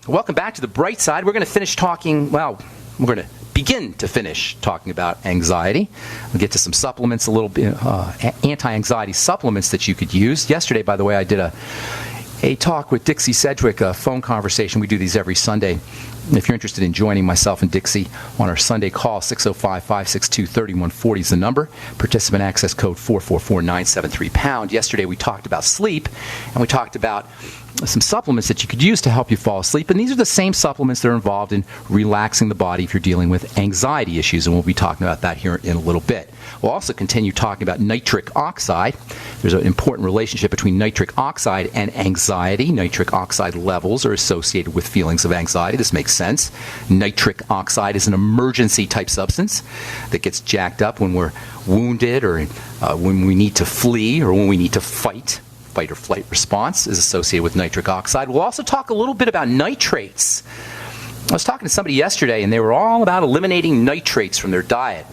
Welcome back to the bright side. We're going to finish talking, we're going to begin to finish talking about anxiety. We'll get to some supplements, a little bit, anti-anxiety supplements that you could use. Yesterday, by the way, I did a talk with Dixie Sedgwick, a phone conversation. We do these every Sunday. If you're interested in joining myself and Dixie on our Sunday call, 605-562-3140 is the number. Participant access code 444-973-POUND. Yesterday we talked about sleep, and we talked about some supplements that you could use to help you fall asleep. And these are the same supplements that are involved in relaxing the body if you're dealing with anxiety issues, and we'll be talking about that here in a little bit. We'll also continue talking about nitric oxide. There's an important relationship between nitric oxide and anxiety. Nitric oxide levels are associated with feelings of anxiety. This makes sense. Nitric oxide is an emergency type substance that gets jacked up when we're wounded or when we need to flee or when we need to fight. Fight or flight response is associated with nitric oxide. We'll also talk a little bit about nitrates. I was talking to somebody yesterday, and they were all about eliminating nitrates from their diet.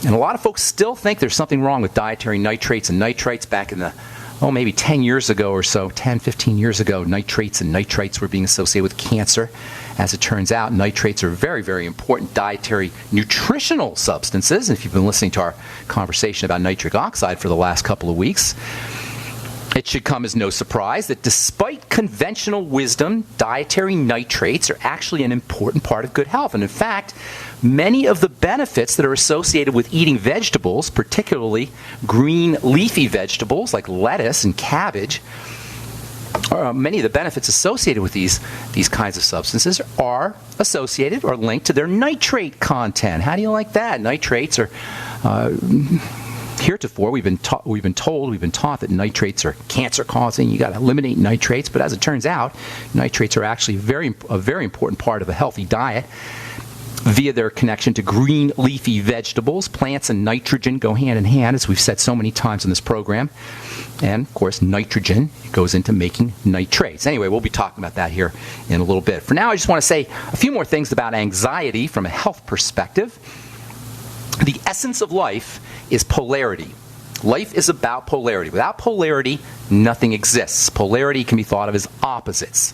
And a lot of folks still think there's something wrong with dietary nitrates and nitrites. Back in the, maybe 10 years ago or so, 10, 15 years ago, nitrates and nitrites were being associated with cancer. As it turns out, nitrates are very, very important dietary nutritional substances. And if you've been listening to our conversation about nitric oxide for the last couple of weeks, it should come as no surprise that despite conventional wisdom, dietary nitrates are actually an important part of good health. And in fact, many of the benefits that are associated with eating vegetables, particularly green leafy vegetables like lettuce and cabbage, many of the benefits associated with these kinds of substances are associated or linked to their nitrate content. How do you like that? Nitrates are... Heretofore, we've been taught that nitrates are cancer-causing. You got to eliminate nitrates, but as it turns out, nitrates are actually a very important part of a healthy diet via their connection to green leafy vegetables. Plants and nitrogen go hand in hand, as we've said so many times in this program. And, of course, nitrogen goes into making nitrates. Anyway, we'll be talking about that here in a little bit. For now, I just want to say a few more things about anxiety from a health perspective. The essence of life is polarity. Life is about polarity. Without polarity, nothing exists. Polarity can be thought of as opposites.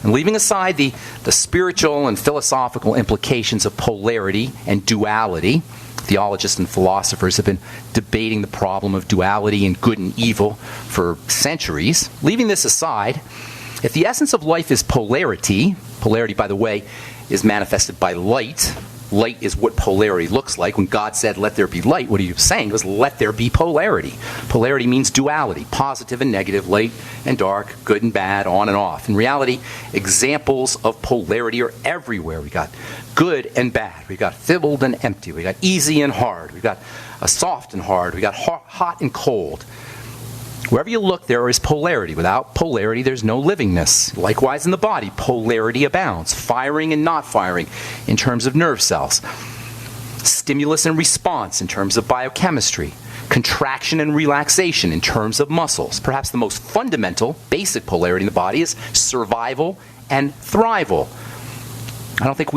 And leaving aside the spiritual and philosophical implications of polarity and duality, theologists and philosophers have been debating the problem of duality and good and evil for centuries. Leaving this aside, if the essence of life is polarity, polarity, by the way, is manifested by light. Light is what polarity looks like. When God said, let there be light, what he was saying was, let there be polarity. Polarity means duality, positive and negative, light and dark, good and bad, on and off. In reality, examples of polarity are everywhere. We got good and bad. We got filled and empty. We got easy and hard. We got soft and hard. We got hot and cold. Wherever you look, there is polarity. Without polarity, there's no livingness. Likewise in the body, polarity abounds, firing and not firing in terms of nerve cells, stimulus and response in terms of biochemistry, contraction and relaxation in terms of muscles. Perhaps the most fundamental, basic polarity in the body is survival and thrival. I don't think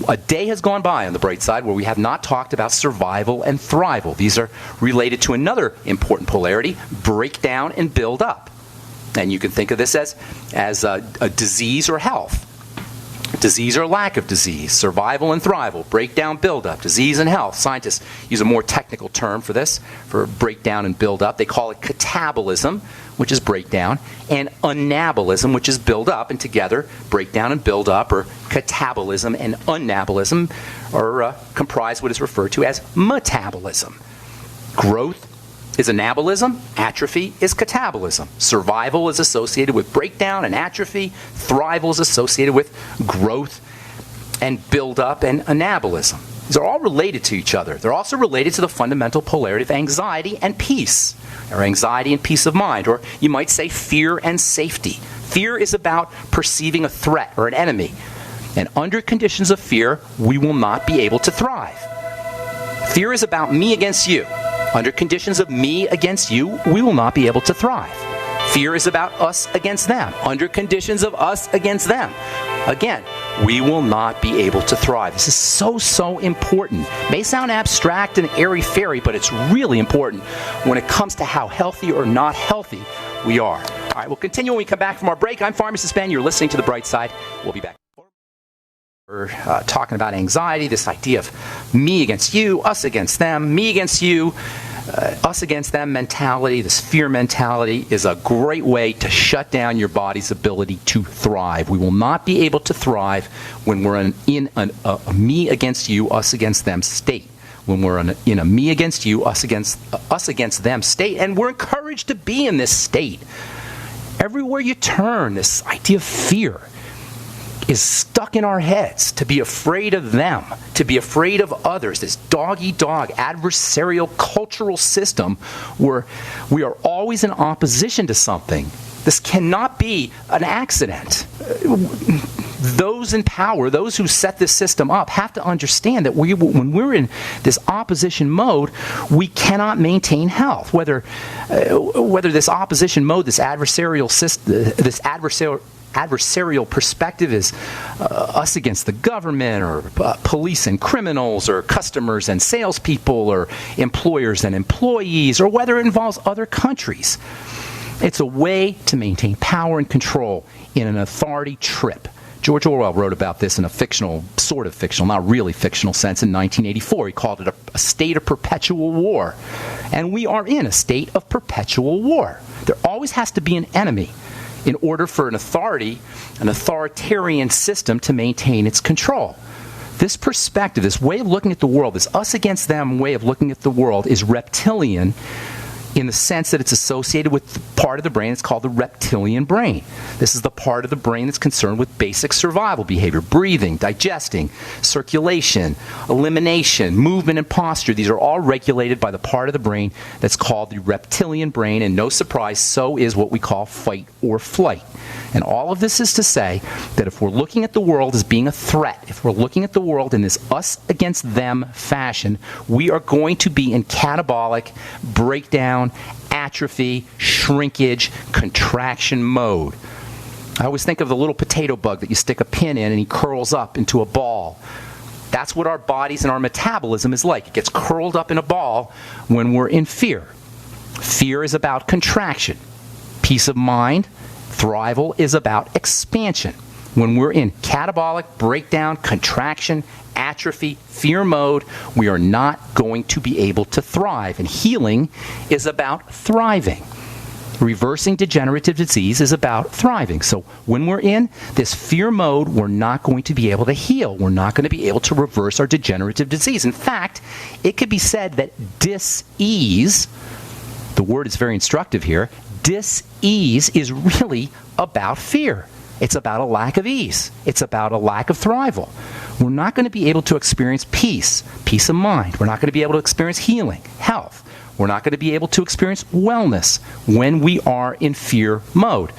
a day has gone by on the bright side where we have not talked about survival and thrival. These are related to another important polarity, break down and build up. And you can think of this as a disease or health. Disease or lack of disease, survival and thrival, breakdown, build up, disease and health. Scientists use a more technical term for this, for breakdown and build up. They call it catabolism, which is breakdown, and anabolism, which is build up. And together, breakdown and build up, or catabolism and anabolism, are comprise what is referred to as metabolism. Growth is anabolism, atrophy is catabolism. Survival is associated with breakdown and atrophy. Thrival is associated with growth and build-up and anabolism. These are all related to each other. They're also related to the fundamental polarity of anxiety and peace, or anxiety and peace of mind, or you might say fear and safety. Fear is about perceiving a threat or an enemy, and under conditions of fear, we will not be able to thrive. Fear is about me against you. Under conditions of me against you, we will not be able to thrive. Fear is about us against them. Under conditions of us against them, again, we will not be able to thrive. This is so important. It may sound abstract and airy-fairy, but it's really important when it comes to how healthy or not healthy we are. All right, we'll continue when we come back from our break. I'm Pharmacist Ben. You're listening to The Bright Side. We'll be back. We're talking about anxiety, this idea of me against you, us against them, me against you, us against them mentality. This fear mentality is a great way to shut down your body's ability to thrive. We will not be able to thrive when we're in a me against you, us against them state. When we're in a me against you, us against them state, and we're encouraged to be in this state. Everywhere you turn, this idea of fear is stuck in our heads, to be afraid of them, to be afraid of others, this dog-eat-dog adversarial cultural system where we are always in opposition to something. This cannot be an accident. Those in power, those who set this system up, have to understand that when we're in this opposition mode, we cannot maintain health. Whether this opposition mode, this adversarial system, this adversarial perspective is us against the government, or police and criminals, or customers and salespeople, or employers and employees, or whether it involves other countries. It's a way to maintain power and control in an authority trip. George Orwell wrote about this in a fictional, sort of fictional, not really fictional sense in 1984. He called it a state of perpetual war. And we are in a state of perpetual war. There always has to be an enemy in order for an authoritarian system to maintain its control. This perspective, this way of looking at the world, this us against them way of looking at the world, is reptilian in the sense that it's associated with the part of the brain that's called the reptilian brain. This is the part of the brain that's concerned with basic survival behavior: breathing, digesting, circulation, elimination, movement, and posture. These are all regulated by the part of the brain that's called the reptilian brain, and no surprise, so is what we call fight or flight. And all of this is to say that if we're looking at the world as being a threat, if we're looking at the world in this us against them fashion, we are going to be in catabolic, breakdown, atrophy, shrinkage, contraction mode. I always think of the little potato bug that you stick a pin in and he curls up into a ball. That's what our bodies and our metabolism is like. It gets curled up in a ball when we're in fear. Fear is about contraction. Peace of mind, thrival, is about expansion. When we're in catabolic, breakdown, contraction, atrophy, fear mode, we are not going to be able to thrive. And healing is about thriving. Reversing degenerative disease is about thriving. So when we're in this fear mode, we're not going to be able to heal. We're not going to be able to reverse our degenerative disease. In fact, it could be said that dis-ease, the word is very instructive here, dis-ease is really about fear. It's about a lack of ease. It's about a lack of thrival. We're not going to be able to experience peace of mind. We're not going to be able to experience healing, health. We're not going to be able to experience wellness when we are in fear mode.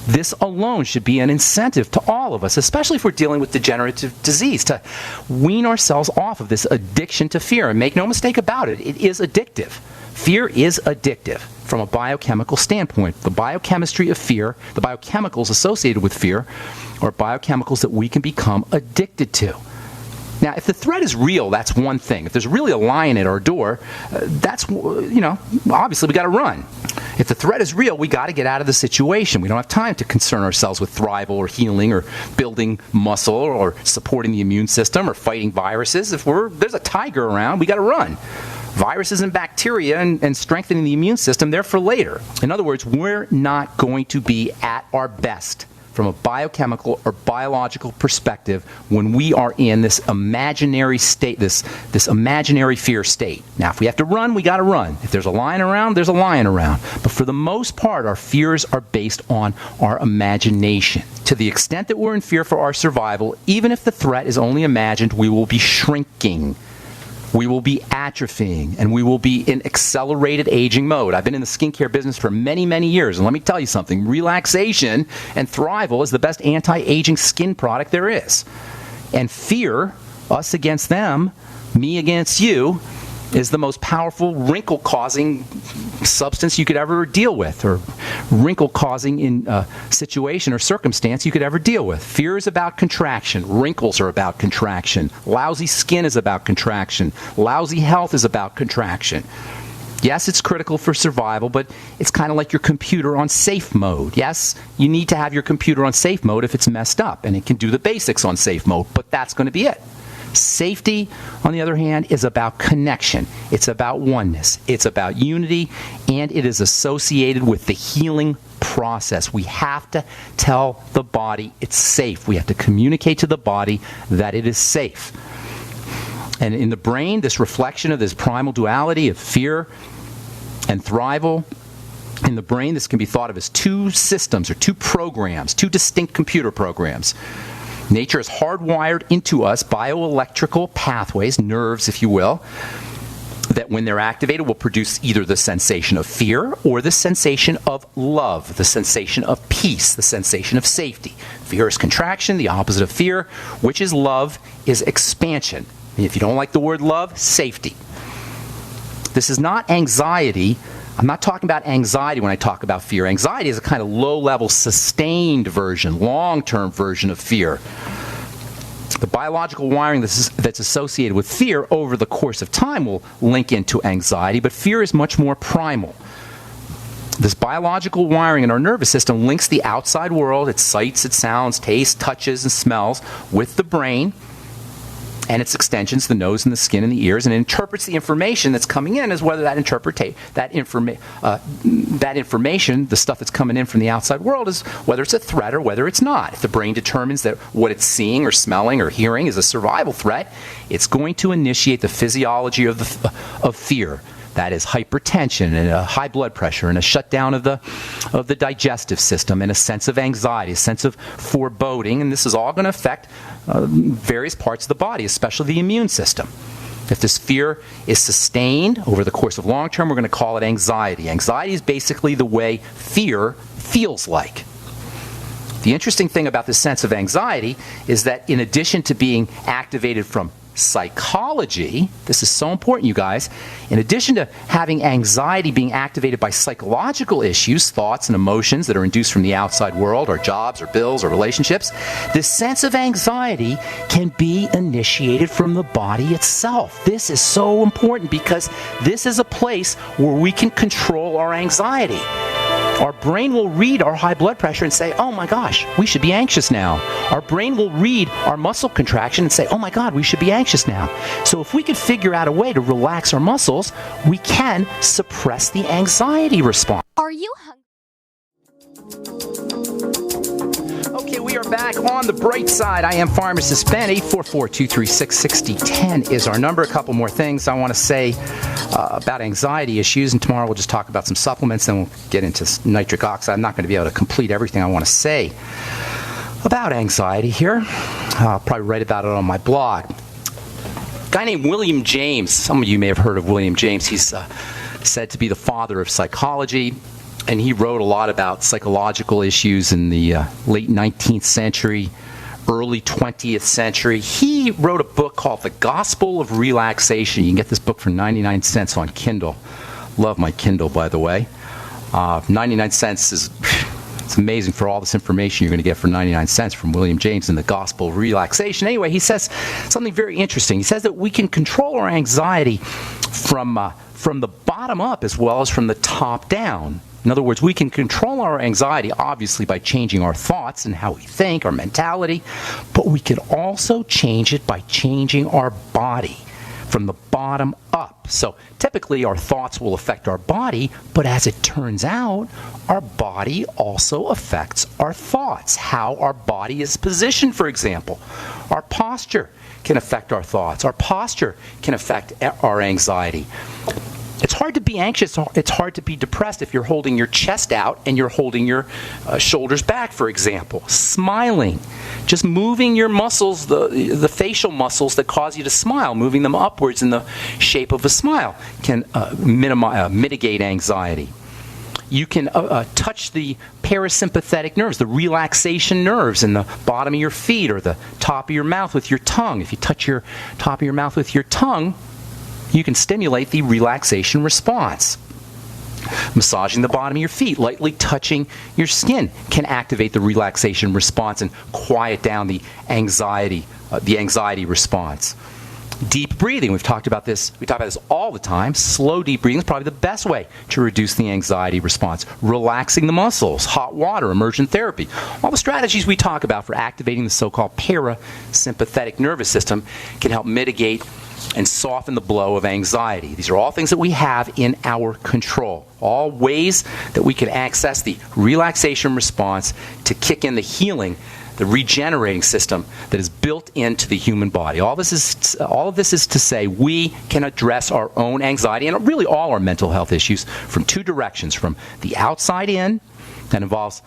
This alone should be an incentive to all of us, especially if we're dealing with degenerative disease, to wean ourselves off of this addiction to fear. And make no mistake about it, it is addictive. Fear is addictive from a biochemical standpoint. The biochemistry of fear, the biochemicals associated with fear, are biochemicals that we can become addicted to. Now, if the threat is real, that's one thing. If there's really a lion at our door, that's, obviously we got to run. If the threat is real, we got to get out of the situation. We don't have time to concern ourselves with thrival or healing or building muscle or supporting the immune system or fighting viruses. If there's a tiger around, we got to run. Viruses and bacteria and strengthening the immune system, they're for later. In other words, we're not going to be at our best from a biochemical or biological perspective when we are in this imaginary state, this imaginary fear state. Now, if we have to run, we got to run. If there's a lion around, there's a lion around. But for the most part, our fears are based on our imagination. To the extent that we're in fear for our survival, even if the threat is only imagined, we will be shrinking. We will be atrophying, and we will be in accelerated aging mode. I've been in the skincare business for many, many years, and let me tell you something. Relaxation and Thrival is the best anti-aging skin product there is. And fear, us against them, me against you, is the most powerful wrinkle-causing substance you could ever deal with, or wrinkle-causing in situation or circumstance you could ever deal with. Fear is about contraction. Wrinkles are about contraction. Lousy skin is about contraction. Lousy health is about contraction. Yes, it's critical for survival, but it's kind of like your computer on safe mode. Yes, you need to have your computer on safe mode if it's messed up, and it can do the basics on safe mode, but that's going to be it. Safety, on the other hand, is about connection. It's about oneness. It's about unity, and it is associated with the healing process. We have to tell the body it's safe. We have to communicate to the body that it is safe. And in the brain, this reflection of this primal duality of fear and thrival, in the brain, this can be thought of as two systems or two programs, two distinct computer programs. Nature has hardwired into us bioelectrical pathways, nerves, if you will, that when they're activated will produce either the sensation of fear or the sensation of love, the sensation of peace, the sensation of safety. Fear is contraction, the opposite of fear, which is love, is expansion. And if you don't like the word love, safety. This is not anxiety. I'm not talking about anxiety when I talk about fear. Anxiety is a kind of low-level, sustained version, long-term version of fear. The biological wiring that's associated with fear over the course of time will link into anxiety, but fear is much more primal. This biological wiring in our nervous system links the outside world, its sights, its sounds, tastes, touches, and smells, with the brain and its extensions, the nose and the skin and the ears, and it interprets the information that's coming in as whether that information, the stuff that's coming in from the outside world, is whether it's a threat or whether it's not. If the brain determines that what it's seeing or smelling or hearing is a survival threat, it's going to initiate the physiology of fear. That is hypertension and a high blood pressure and a shutdown of the digestive system and a sense of anxiety, a sense of foreboding, and this is all going to affect various parts of the body, especially the immune system. If this fear is sustained over the course of long term, we're going to call it anxiety. Anxiety is basically the way fear feels like. The interesting thing about this sense of anxiety is that in addition to being activated from psychology, this is so important, you guys, in addition to having anxiety being activated by psychological issues, thoughts and emotions that are induced from the outside world, or jobs, or bills, or relationships, this sense of anxiety can be initiated from the body itself. This is so important because this is a place where we can control our anxiety. Our brain will read our high blood pressure and say, oh my gosh, we should be anxious now. Our brain will read our muscle contraction and say, oh my God, we should be anxious now. So if we can figure out a way to relax our muscles, we can suppress the anxiety response. Are you hungry? Okay, we are back on the bright side. I am Pharmacist Ben. 844-236-6010 is our number. A couple more things I want to say about anxiety issues, and tomorrow we'll just talk about some supplements, then we'll get into nitric oxide. I'm not going to be able to complete everything I want to say about anxiety here. I'll probably write about it on my blog. A guy named William James, some of you may have heard of William James. He's said to be the father of psychology, and he wrote a lot about psychological issues in the late 19th century, early 20th century. He wrote a book called The Gospel of Relaxation. You can get this book for 99 cents on Kindle. Love my Kindle, by the way. 99 cents is it's amazing for all this information you're going to get for 99 cents from William James in The Gospel of Relaxation. Anyway, he says something very interesting. He says that we can control our anxiety from the bottom up as well as from the top down. In other words, we can control our anxiety, obviously, by changing our thoughts and how we think, our mentality, but we can also change it by changing our body from the bottom up. So typically, our thoughts will affect our body, but as it turns out, our body also affects our thoughts. How our body is positioned, for example. Our posture can affect our thoughts. Our posture can affect our anxiety. It's hard to be anxious. It's hard to be depressed if you're holding your chest out and you're holding your shoulders back, for example. Smiling, just moving your muscles, the facial muscles that cause you to smile, moving them upwards in the shape of a smile can mitigate anxiety. You can touch the parasympathetic nerves, the relaxation nerves in the bottom of your feet or the top of your mouth with your tongue. If you touch your top of your mouth with your tongue, you can stimulate the relaxation response. Massaging the bottom of your feet, lightly touching your skin can activate the relaxation response and quiet down the anxiety response. Deep breathing. We've talked about this. We talk about this all the time. Slow, deep breathing is probably the best way to reduce the anxiety response. Relaxing the muscles, hot water, immersion therapy. All the strategies we talk about for activating the so-called parasympathetic nervous system can help mitigate and soften the blow of anxiety. These are all things that we have in our control. All ways that we can access the relaxation response to kick in the healing, the regenerating system that is built into the human body. All of this is to say we can address our own anxiety and really all our mental health issues from two directions. From the outside in, that involves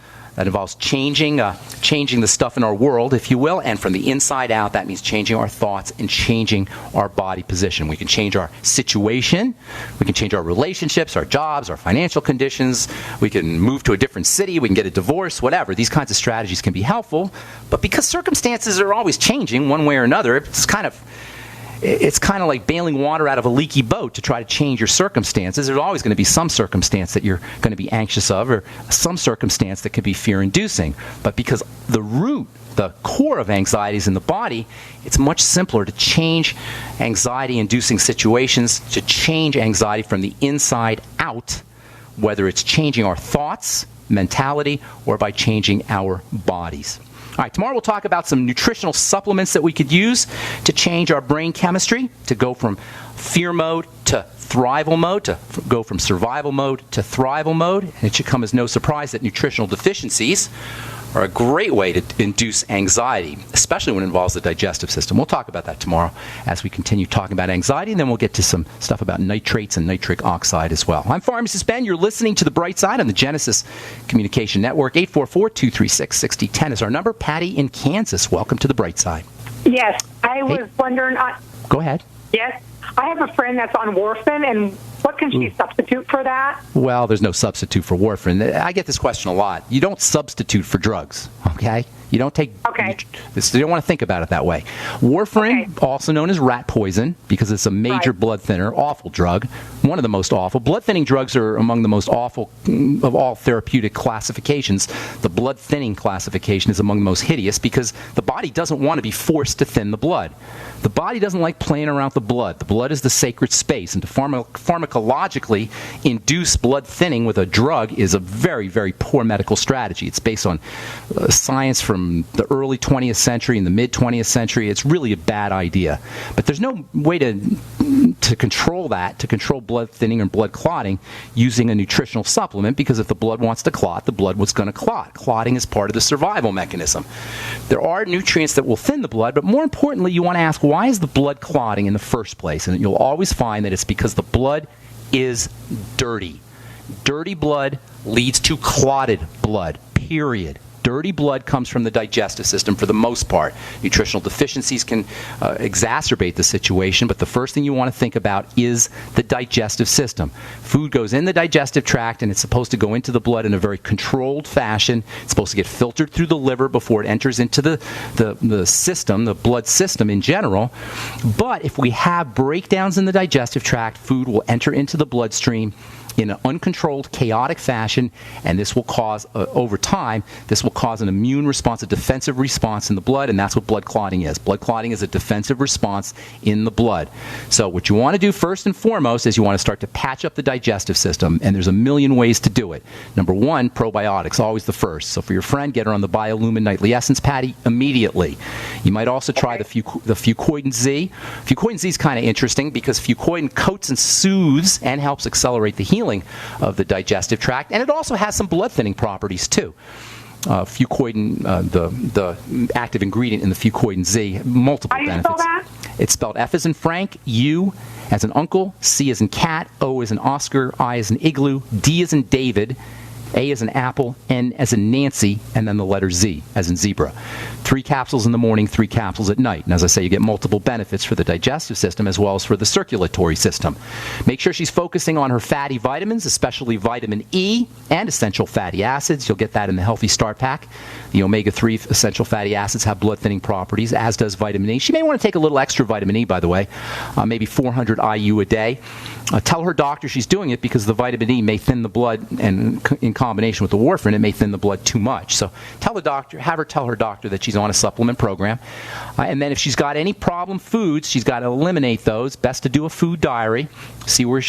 changing the stuff in our world, if you will, and from the inside out, that means changing our thoughts and changing our body position. We can change our situation, we can change our relationships, our jobs, our financial conditions, we can move to a different city, we can get a divorce, whatever. These kinds of strategies can be helpful, but because circumstances are always changing one way or another, it's kind of like bailing water out of a leaky boat to try to change your circumstances. There's always going to be some circumstance that you're going to be anxious of, or some circumstance that could be fear-inducing. But because the core of anxiety is in the body, it's much simpler to change anxiety-inducing situations, to change anxiety from the inside out, whether it's changing our thoughts, mentality, or by changing our bodies. All right, tomorrow we'll talk about some nutritional supplements that we could use to change our brain chemistry, to go from fear mode to thrival mode, to go from survival mode to thrival mode. And it should come as no surprise that nutritional deficiencies are a great way to induce anxiety, especially when it involves the digestive system. We'll talk about that tomorrow as we continue talking about anxiety, and then we'll get to some stuff about nitrates and nitric oxide as well. I'm Pharmacist Ben. You're listening to The Bright Side on the Genesis Communication Network. 844-236-6010 is our number. Patty in Kansas, welcome to The Bright Side. Yes, I was wondering... Go ahead. Yes, I have a friend that's on Warfarin, and what can she substitute for that? Well, there's no substitute for warfarin. I get this question a lot. You don't substitute for drugs, okay? You don't take... Okay. You don't want to think about it that way. Warfarin, also known as rat poison, because it's a major blood thinner, awful drug, one of the most awful. Blood thinning drugs are among the most awful of all therapeutic classifications. The blood thinning classification is among the most hideous because the body doesn't want to be forced to thin the blood. The body doesn't like playing around with the blood. The blood is the sacred space, and to pharmacologically induce blood thinning with a drug is a very, very poor medical strategy. It's based on science from the early 20th century and the mid-20th century. It's really a bad idea. But there's no way to control that, to control blood thinning or blood clotting using a nutritional supplement, because if the blood wants to clot, the blood was going to clot. Clotting is part of the survival mechanism. There are nutrients that will thin the blood, but more importantly, you want to ask, why is the blood clotting in the first place? And you'll always find that it's because the blood is dirty. Dirty blood leads to clotted blood, period. Dirty blood comes from the digestive system for the most part. Nutritional deficiencies can exacerbate the situation, but the first thing you want to think about is the digestive system. Food goes in the digestive tract, and it's supposed to go into the blood in a very controlled fashion. It's supposed to get filtered through the liver before it enters into the system, the blood system in general. But if we have breakdowns in the digestive tract, food will enter into the bloodstream in an uncontrolled, chaotic fashion, and this will cause, over time, this will cause an immune response, a defensive response in the blood, and that's what blood clotting is. Blood clotting is a defensive response in the blood. So what you want to do first and foremost is you want to start to patch up the digestive system, and there's a million ways to do it. Number one, probiotics, always the first. So for your friend, get her on the Biolumin Nightly Essence, Patty, immediately. You might also try the Fucoidan Z. Fucoidan Z is kind of interesting because Fucoidan coats and soothes and helps accelerate the healing of the digestive tract, and it also has some blood thinning properties too. Fucoidan, the active ingredient in the Fucoidan Z, multiple benefits. How do you spell that? It's spelled F as in Frank, U as in uncle, C as in cat, O as in Oscar, I as in igloo, D as in David, A as in apple, N as in Nancy, and then the letter Z as in zebra. 3 capsules in the morning, 3 capsules at night. And as I say, you get multiple benefits for the digestive system as well as for the circulatory system. Make sure she's focusing on her fatty vitamins, especially vitamin E and essential fatty acids. You'll get that in the Healthy Start Pack. The omega-3 essential fatty acids have blood-thinning properties, as does vitamin E. She may want to take a little extra vitamin E, by the way, maybe 400 IU a day. Tell her doctor she's doing it because the vitamin E may thin the blood and in combination with the warfarin, it may thin the blood too much. So have her tell her doctor that she's on a supplement program. And then if she's got any problem foods, she's got to eliminate those. Best to do a food diary. See what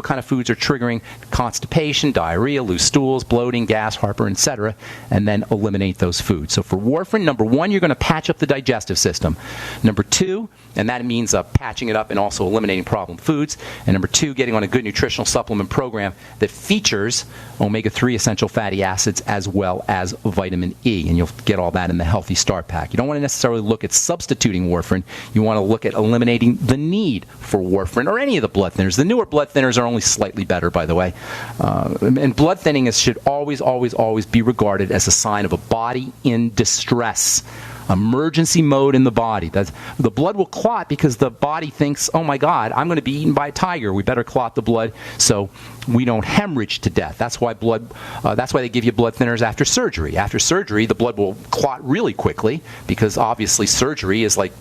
kind of foods are triggering constipation, diarrhea, loose stools, bloating, gas, heartburn, etc., and then eliminate those foods. So for warfarin, number 1, you're going to patch up the digestive system. Number 2, and that means patching it up and also eliminating problem foods. And number 2, getting on a good nutritional supplement program that features omega-3 essential fatty acids as well as vitamin E. And you'll get all that in the Healthy Start Pack. You don't want to necessarily look at substituting warfarin. You want to look at eliminating the need for warfarin or any of the blood thinners. The newer blood thinners are only slightly better, by the way. And blood thinning should always, always, always be regarded as a sign of a body in distress. Emergency mode in the body. The blood will clot because the body thinks, oh my God, I'm going to be eaten by a tiger. We better clot the blood so we don't hemorrhage to death. That's why they give you blood thinners after surgery. After surgery, the blood will clot really quickly because obviously surgery is like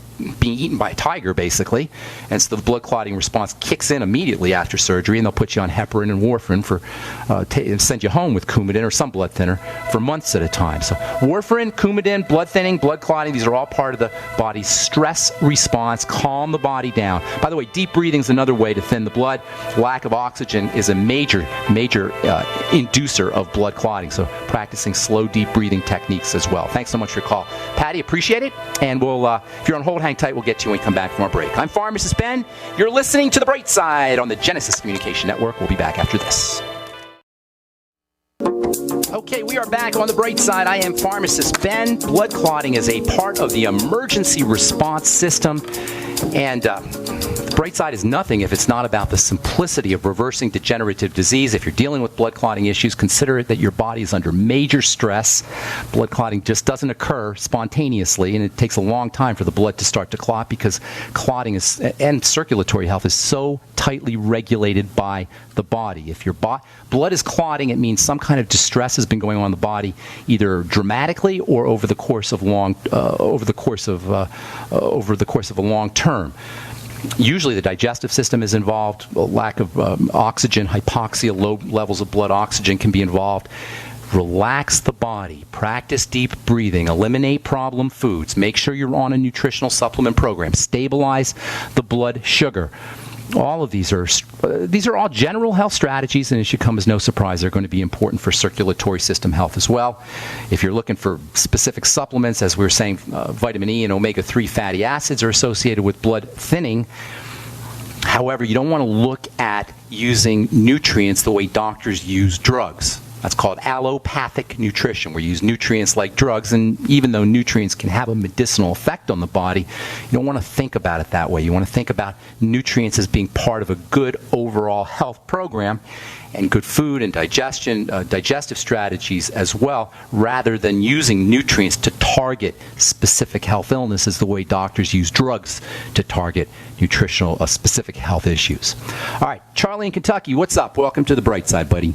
being eaten by a tiger, basically. And so the blood clotting response kicks in immediately after surgery, and they'll put you on heparin and warfarin and send you home with Coumadin or some blood thinner for months at a time. So warfarin, Coumadin, blood thinning, blood clotting, these are all part of the body's stress response. Calm the body down. By the way, deep breathing is another way to thin the blood. Lack of oxygen is a major inducer of blood clotting. So practicing slow, deep breathing techniques as well. Thanks so much for your call, Patty. Appreciate it. And we'll, if you're on hold, hang tight. We'll get to you when we come back from our break. I'm Pharmacist Ben. You're listening to The Bright Side on the Genesis Communication Network. We'll be back after this. Okay, we are back on The Bright Side. I am Pharmacist Ben. Blood clotting is a part of the emergency response system. And the bright side is nothing if it's not about the simplicity of reversing degenerative disease. If you're dealing with blood clotting issues, consider it that your body is under major stress. Blood clotting just doesn't occur spontaneously, and it takes a long time for the blood to start to clot because clotting and circulatory health is so tightly regulated by the body. If your blood is clotting, it means some kind of distress has been going on in the body, either dramatically or over the course of a long term. Usually the digestive system is involved. A lack of oxygen, hypoxia, low levels of blood oxygen can be involved. Relax the body. Practice deep breathing. Eliminate problem foods. Make sure you're on a nutritional supplement program. Stabilize the blood sugar. All of these are all general health strategies, and it should come as no surprise they're going to be important for circulatory system health as well. If you're looking for specific supplements, as we were saying, vitamin E and omega-3 fatty acids are associated with blood thinning. However, you don't want to look at using nutrients the way doctors use drugs. That's called allopathic nutrition, where you use nutrients like drugs, and even though nutrients can have a medicinal effect on the body, you don't want to think about it that way. You want to think about nutrients as being part of a good overall health program and good food and digestive strategies as well, rather than using nutrients to target specific health illnesses the way doctors use drugs to target nutritional specific health issues. All right, Charlie in Kentucky, what's up? Welcome to the Bright Side, buddy.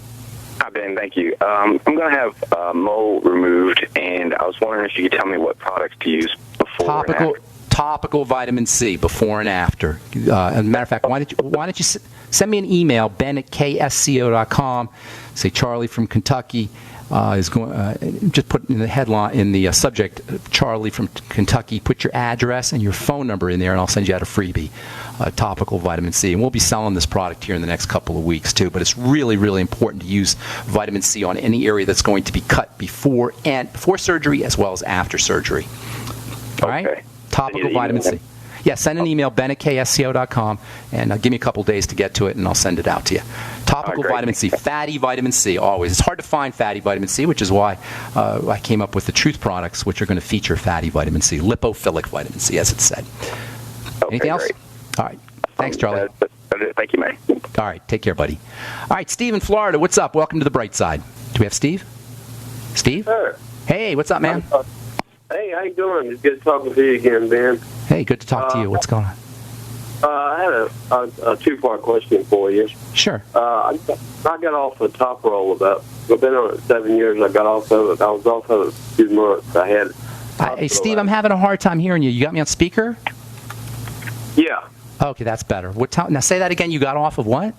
Hi, Ben. Thank you. I'm going to have mole removed, and I was wondering if you could tell me what products to use before and after. Topical vitamin C before and after. As a matter of fact, why don't you send me an email, ben@ksco.com. Say Charlie from Kentucky is going. Just put in the headline, in the subject, Charlie from Kentucky. Put your address and your phone number in there, and I'll send you out a freebie. Topical vitamin C. And we'll be selling this product here in the next couple of weeks, too. But it's really, really important to use vitamin C on any area that's going to be cut before surgery as well as after surgery. All right? Topical vitamin C. Yeah, send an email, ben@ksco.com, and give me a couple days to get to it, and I'll send it out to you. Topical vitamin C, fatty vitamin C, always. It's hard to find fatty vitamin C, which is why I came up with the Truth products, which are going to feature fatty vitamin C, lipophilic vitamin C, as it said. Anything else? Great. All right. Thanks, Charlie. Thank you, May. All right. Take care, buddy. All right, Steve in Florida, what's up? Welcome to the Bright Side. Do we have Steve? Steve? Sure. Hey, what's up, man? Hey, how you doing? It's good talking to you again, Ben. Hey, good to talk to you. What's going on? I had a two-part question for you. Sure. I got off of Metoprolol I've been on it 7 years. I got off of it. I was off of it a few months. I had. Hey, Steve, I'm having a hard time hearing you. You got me on speaker? Yeah. Okay, that's better. Now say that again. You got off of what?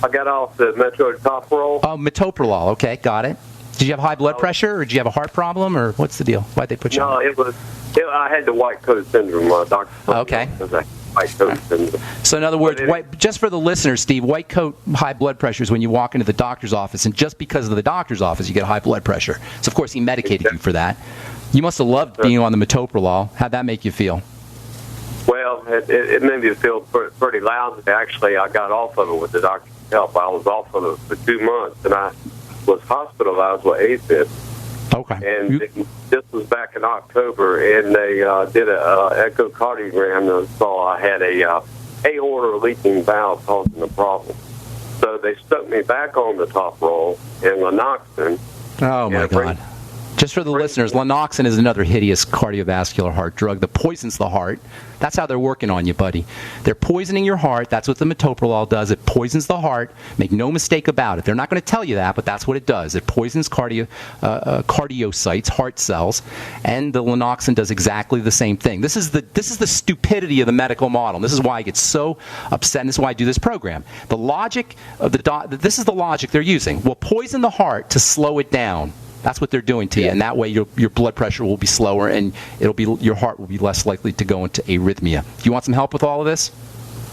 I got off the Metoprolol. Oh, Metoprolol. Okay, got it. Did you have high blood pressure, or did you have a heart problem, or what's the deal? Why'd they put you on? I had the white coat syndrome. Doctor. Okay. White coat syndrome. So in other words, just for the listeners, Steve, white coat high blood pressure is when you walk into the doctor's office, and just because of the doctor's office, you get high blood pressure. So of course he medicated you for that. You must have loved being on the Metoprolol. How'd that make you feel? Well, it made me feel pretty lousy. Actually, I got off of it with the doctor's help. I was off of it for 2 months, and I was hospitalized with AFib. Okay. And this was back in October, and they did an echocardiogram and saw I had a aorta leaking valve causing the problem. So they stuck me back on the Metoprolol and Lanoxin. Oh, my God. Just for the listeners, Lanoxin is another hideous cardiovascular heart drug that poisons the heart. That's how they're working on you, buddy. They're poisoning your heart. That's what the Metoprolol does. It poisons the heart. Make no mistake about it. They're not going to tell you that, but that's what it does. It poisons cardiocytes, heart cells, and the Lanoxin does exactly the same thing. This is the stupidity of the medical model. This is why I get so upset, and this is why I do this program. The logic of this is the logic they're using. We'll poison the heart to slow it down. That's what they're doing to you, and that way your blood pressure will be slower, and your heart will be less likely to go into arrhythmia. Do you want some help with all of this?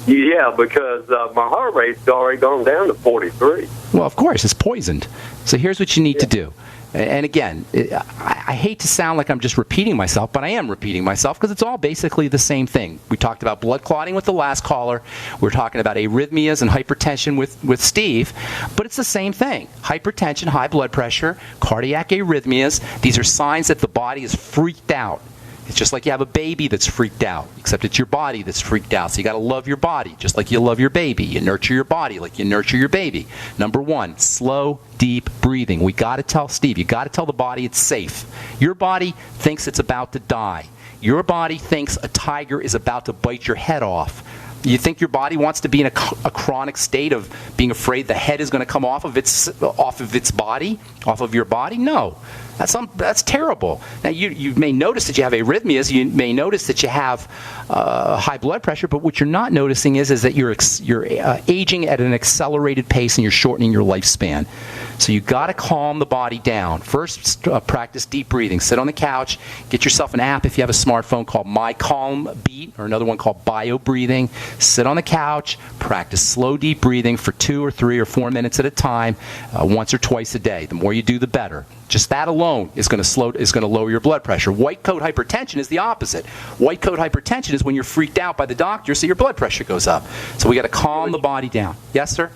Yeah, because my heart rate's already gone down to 43. Well, of course, it's poisoned. So here's what you need to do. And again, I hate to sound like I'm just repeating myself, but I am repeating myself because it's all basically the same thing. We talked about blood clotting with the last caller. We're talking about arrhythmias and hypertension with Steve, but it's the same thing. Hypertension, high blood pressure, cardiac arrhythmias, these are signs that the body is freaked out. It's just like you have a baby that's freaked out, except it's your body that's freaked out. So you got to love your body, just like you love your baby. You nurture your body like you nurture your baby. Number one, slow, deep breathing. We got to tell Steve, you got to tell the body it's safe. Your body thinks it's about to die. Your body thinks a tiger is about to bite your head off. You think your body wants to be in a chronic state of being afraid the head is going to come off of its body, off of your body? No. That's terrible. Now, you may notice that you have arrhythmias. You may notice that you have high blood pressure. But what you're not noticing is that you're aging at an accelerated pace and you're shortening your lifespan. So you got to calm the body down. First, practice deep breathing. Sit on the couch. Get yourself an app if you have a smartphone called My Calm Beat, or another one called Bio Breathing. Sit on the couch. Practice slow, deep breathing for 2 or 3 or 4 minutes at a time, once or twice a day. The more you do, the better. Just that alone is going to lower your blood pressure. White coat hypertension is the opposite. White coat hypertension is when you're freaked out by the doctor, so your blood pressure goes up. So we got to calm the body down. Yes, sir?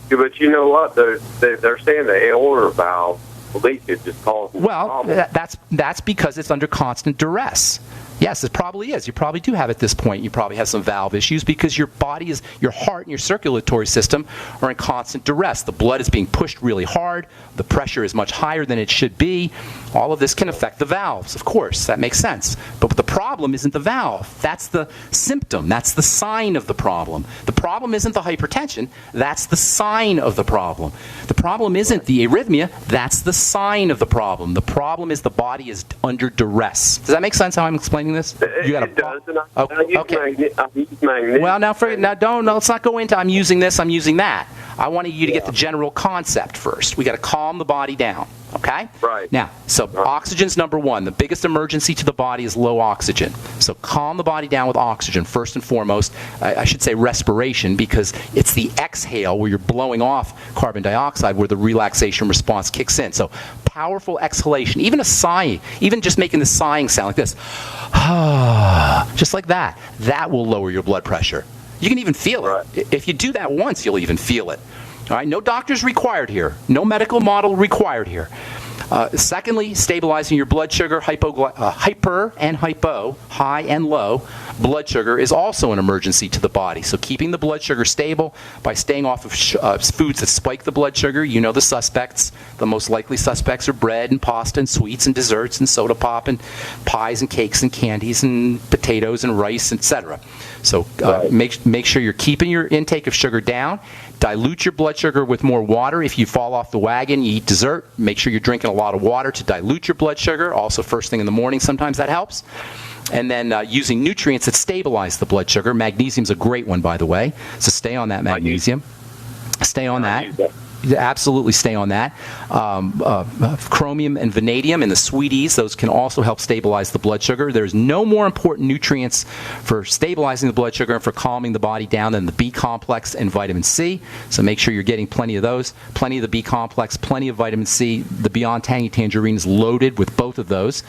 But you know what? They're saying the aorta valve leakage is causing. Well, that's because it's under constant duress. Yes, it probably is. You probably do have at this point. You probably have some valve issues because your heart and your circulatory system are in constant duress. The blood is being pushed really hard. The pressure is much higher than it should be. All of this can affect the valves, of course. That makes sense. But the problem isn't the valve. That's the symptom. That's the sign of the problem. The problem isn't the hypertension. That's the sign of the problem. The problem isn't the arrhythmia. That's the sign of the problem. The problem is the body is under duress. Does that make sense how I'm explaining this? It does. I use magnetic. Well, let's not go into I'm using this, I'm using that. I wanted you to get the general concept first. We got to calm the body down. Okay? Right. Now, so oxygen's number one. The biggest emergency to the body is low oxygen. So calm the body down with oxygen first and foremost. I should say respiration, because it's the exhale where you're blowing off carbon dioxide where the relaxation response kicks in. So powerful exhalation, even a sighing, even just making the sighing sound like this, just like that, that will lower your blood pressure. You can even feel it. Right. If you do that once, you'll even feel it. All right, no doctors required here. No medical model required here. Secondly, stabilizing your blood sugar, hyper and hypo, high and low, blood sugar is also an emergency to the body. So keeping the blood sugar stable by staying off of foods that spike the blood sugar. You know the suspects. The most likely suspects are bread and pasta and sweets and desserts and soda pop and pies and cakes and candies and potatoes and rice, etc. So make sure you're keeping your intake of sugar down. Dilute your blood sugar with more water. If you fall off the wagon, you eat dessert, make sure you're drinking a lot of water to dilute your blood sugar. Also, first thing in the morning, sometimes that helps. And then using nutrients that stabilize the blood sugar. Magnesium's a great one, by the way, so stay on that magnesium. Stay on that. Absolutely stay on that. Chromium and vanadium and the sweeties, those can also help stabilize the blood sugar. There's no more important nutrients for stabilizing the blood sugar and for calming the body down than the B complex and vitamin C. So make sure you're getting plenty of those, plenty of the B complex, plenty of vitamin C. The Beyond Tangy Tangerine is loaded with both of those.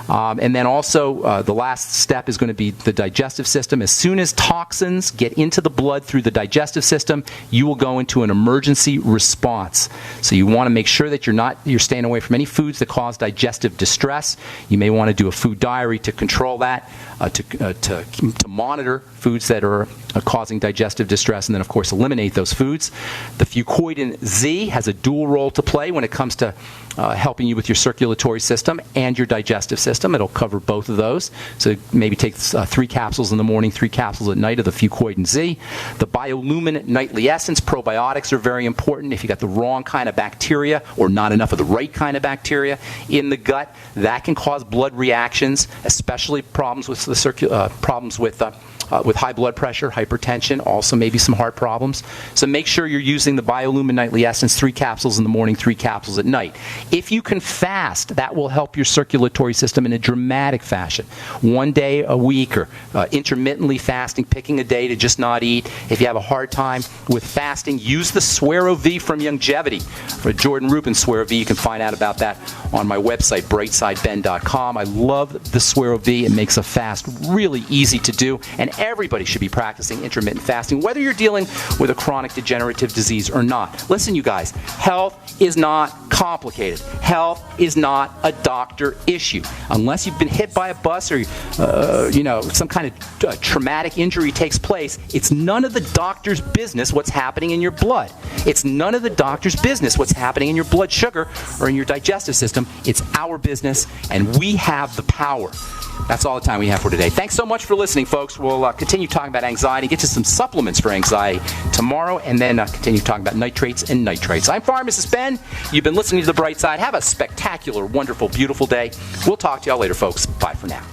And then also the last step is going to be the digestive system. As soon as toxins get into the blood through the digestive system, you will go into an emergency response. So you want to make sure that you're staying away from any foods that cause digestive distress. You may want to do a food diary to control that, to monitor foods that are causing digestive distress, and then of course eliminate those foods. The Fucoidin Z has a dual role to play when it comes to helping you with your circulatory system and your digestive system. It'll cover both of those. So maybe take 3 capsules in the morning, 3 capsules at night of the Fucoidin Z. The Biolumin Nightly Essence probiotics are very important. If you got the wrong kind of bacteria or not enough of the right kind of bacteria in the gut, that can cause blood reactions, especially problems with with high blood pressure, hypertension, also maybe some heart problems. So make sure you're using the Biolumin Nightly Essence, 3 capsules in the morning, 3 capsules at night. If you can fast, that will help your circulatory system in a dramatic fashion. 1 day a week or intermittently fasting, picking a day to just not eat. If you have a hard time with fasting, use the Suero V from Longevity. For Jordan Rubin's Suero V, you can find out about that on my website, brightsideben.com. I love the Suero V. It makes a fast really easy to do, and everybody should be practicing intermittent fasting, whether you're dealing with a chronic degenerative disease or not. Listen, you guys, health is not complicated. Health is not a doctor issue. Unless you've been hit by a bus or, some kind of traumatic injury takes place, it's none of the doctor's business what's happening in your blood. It's none of the doctor's business what's happening in your blood sugar or in your digestive system. It's our business, and we have the power. That's all the time we have for today. Thanks so much for listening, folks. We'll continue talking about anxiety, get to some supplements for anxiety tomorrow, and then continue talking about nitrates and nitrites. I'm Pharmacist Ben. You've been listening to The Bright Side. Have a spectacular, wonderful, beautiful day. We'll talk to y'all later, folks. Bye for now.